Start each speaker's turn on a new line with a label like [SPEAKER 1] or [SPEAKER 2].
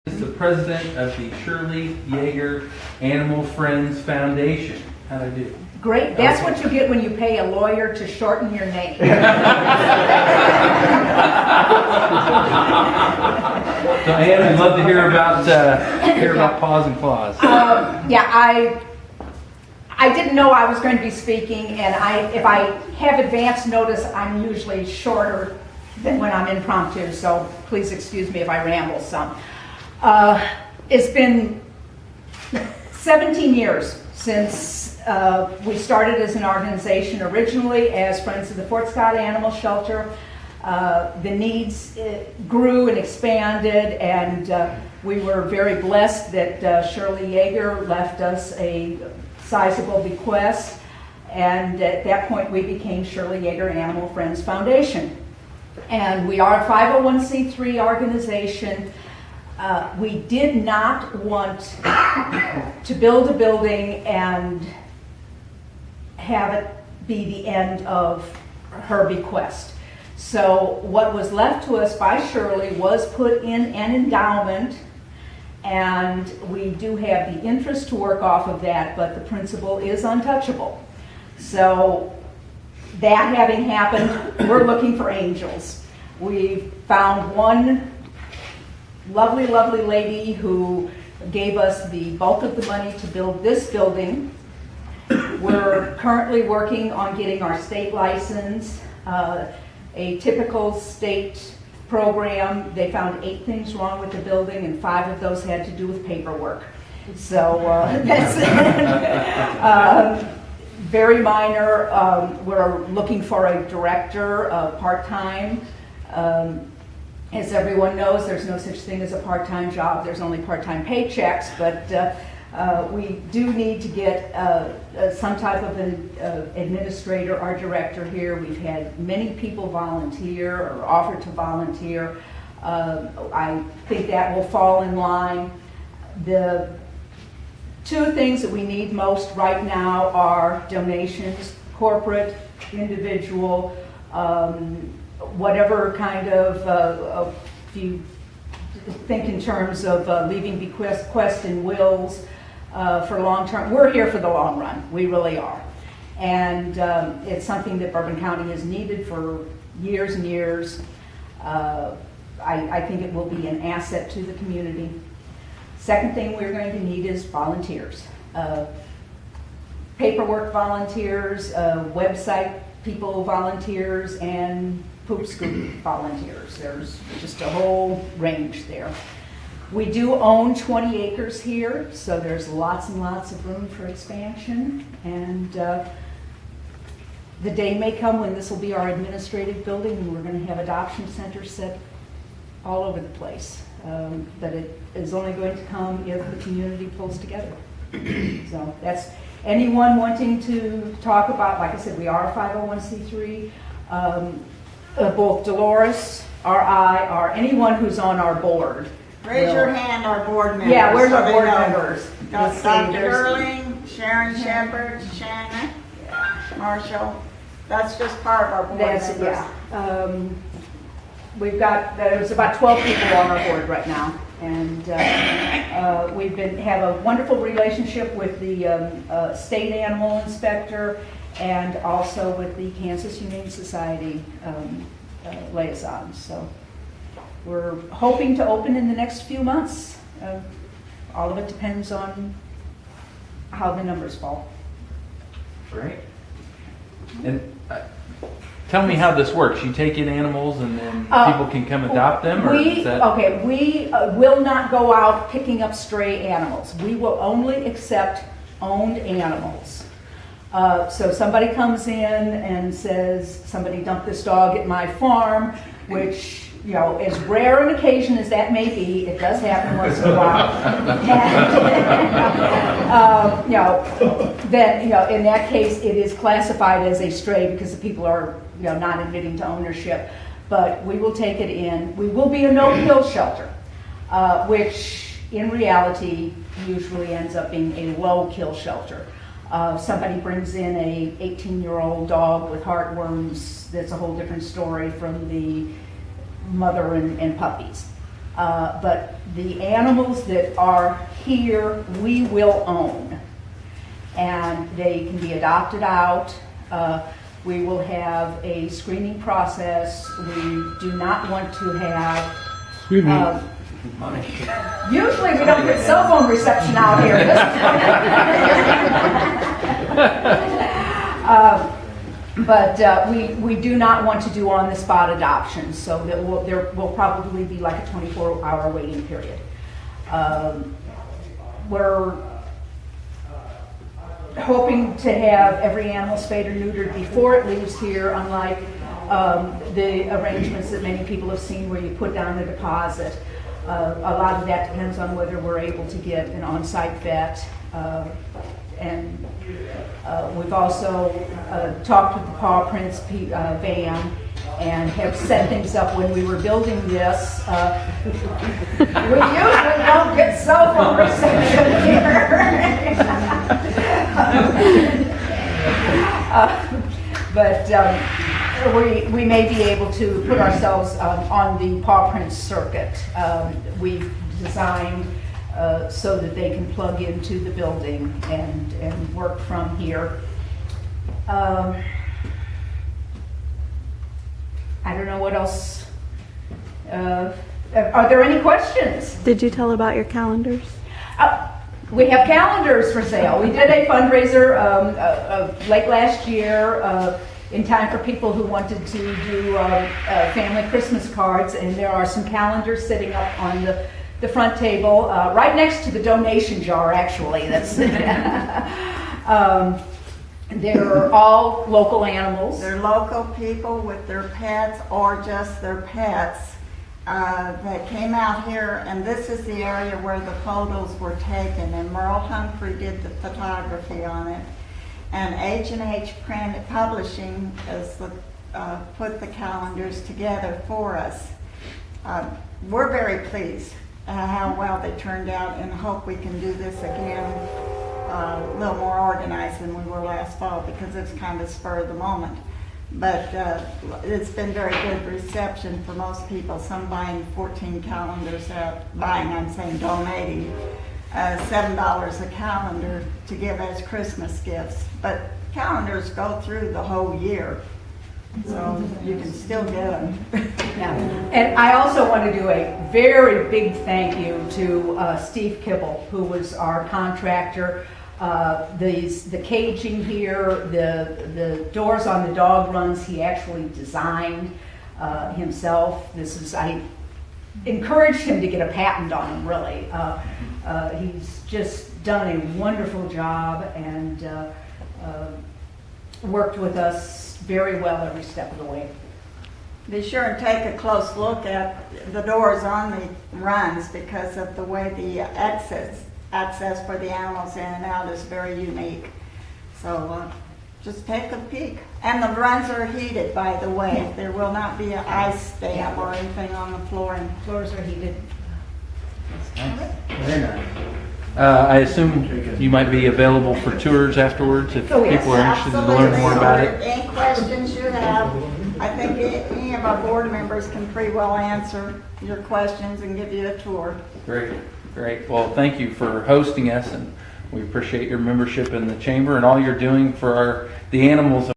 [SPEAKER 1] is the president of the Shirley Yeager Animal Friends Foundation. How'd I do?
[SPEAKER 2] Great. That's what you get when you pay a lawyer to shorten your name.
[SPEAKER 1] So, Ann, I'd love to hear about Paws and Claws.
[SPEAKER 2] I didn't know I was going to be speaking, and if I have advance notice, I'm usually shorter than when I'm impromptu, so please excuse me if I ramble some. It's been 17 years since we started as an organization, originally as Friends of the Fort Scott Animal Shelter. The needs grew and expanded, and we were very blessed that Shirley Yeager left us a sizable bequest, and at that point we became Shirley Yeager Animal Friends Foundation. And we are a 501c3 organization. We did not want to build a building and have it be the end of her bequest. So what was left to us by Shirley was put in an endowment, and we do have the interest to work off of that, but the principal is untouchable. So that having happened, we're looking for angels. We found one lovely, lovely lady who gave us the bulk of the money to build this building. We're currently working on getting our state license. A typical state program, they found 8 things wrong with the building, and 5 of those had to do with paperwork. So that's very minor. We're looking for a director, part-time. As everyone knows, there's no such thing as a part-time job. There's only part-time paychecks, but we do need to get some type of an administrator or director here. We've had many people volunteer or offer to volunteer. I think that will fall in line. The 2 things that we need most right now are donations, corporate, individual, whatever kind of, if you think in terms of leaving bequests and wills for long term. We're here for the long run. We really are. And it's something that Bourbon County has needed for years and years. I think it will be an asset to the community. Second thing we're going to need is volunteers. Paperwork volunteers, website people volunteers, and poop scoop volunteers. There's just a whole range there. We do own 20 acres here, so there's lots and lots of room for expansion. And the day may come when this will be our administrative building, and we're going to have adoption centers set all over the place. But it is only going to come if the community pulls together. So that's anyone wanting to talk about, like I said, we are a 501c3. Both Dolores or I or anyone who's on our board.
[SPEAKER 3] Raise your hand, our board members.
[SPEAKER 2] Yeah, where's our board members?
[SPEAKER 3] Got Dr. Gerling, Sharon Shepherd, Shanna, Marshall. That's just part of our board members.
[SPEAKER 2] Yeah. We've got, there's about 12 people on our board right now. And we've have a wonderful relationship with the state animal inspector and also with the Kansas Humane Society liaison. So we're hoping to open in the next few months. All of it depends on how the numbers fall.
[SPEAKER 1] Great. And tell me how this works. You take in animals and then people can come adopt them? Or
[SPEAKER 2] We will not go out picking up stray animals. We will only accept owned animals. So somebody comes in and says, somebody dumped this dog at my farm, which, you know, as rare an occasion as that may be, it does happen once in a while. And, then, in that case, it is classified as a stray because the people are, not admitting to ownership. But we will take it in. We will be a no-kill shelter, which in reality usually ends up being a low-kill shelter. Somebody brings in a 18-year-old dog with heartworms, that's a whole different story from the mother and puppies. But the animals that are here, we will own. And they can be adopted out. We will have a screening process. We do not want to have...
[SPEAKER 4] Excuse me.
[SPEAKER 2] Usually we don't get cell phone reception out here. But we do not want to do on-the-spot adoptions, so that there will probably be like a 24-hour waiting period. We're hoping to have every animal spayed or neutered before it leaves here, unlike the arrangements that many people have seen where you put down a deposit. A lot of that depends on whether we're able to get an on-site vet. And we've also talked with the Paw Prints van and have set things up when we were building this. We usually don't get cell phone reception here. But we may be able to put ourselves on the Paw Prints circuit. We've designed so that they can plug into the building and work from here. I don't know what else. Are there any questions?
[SPEAKER 5] Did you tell about your calendars?
[SPEAKER 2] We have calendars for sale. We did a fundraiser late last year in time for people who wanted to do family Christmas cards, and there are some calendars sitting up on the front table, right next to the donation jar, actually. That's they're all local animals.
[SPEAKER 3] They're local people with their pets or just their pets that came out here, and this is the area where the photos were taken, and Merle Humphrey did the photography on it. And H&H Print Publishing has put the calendars together for us. We're very pleased how well they turned out, and hope we can do this again a little more organized than we were last fall, because it's kind of spur of the moment. But it's been very good reception for most people. Some buying 14 calendars out, I'm saying donating $7 a calendar to give as Christmas gifts. But calendars go through the whole year, so you can still get them.
[SPEAKER 2] Yeah. And I also want to do a very big thank you to Steve Kibble, who was our contractor. The caging here, the doors on the dog runs, he actually designed himself. I encouraged him to get a patent on them, really. He's just done a wonderful job and worked with us very well every step of the way.
[SPEAKER 3] Be sure and take a close look at the doors on the runs, because of the way the access for the animals in and out is very unique. So just take a peek. And the runs are heated, by the way. There will not be an ice stamp or anything on the flooring.
[SPEAKER 2] Floors are heated.
[SPEAKER 1] Nice. Very nice. I assume you might be available for tours afterwards if
[SPEAKER 2] Oh, yes.
[SPEAKER 1] people are interested to learn more about it.
[SPEAKER 3] Any questions you have, I think any of our board members can pretty well answer your questions and give you a tour.
[SPEAKER 1] Great, great. Well, thank you for hosting us, and we appreciate your membership in the chamber and all you're doing for the animals.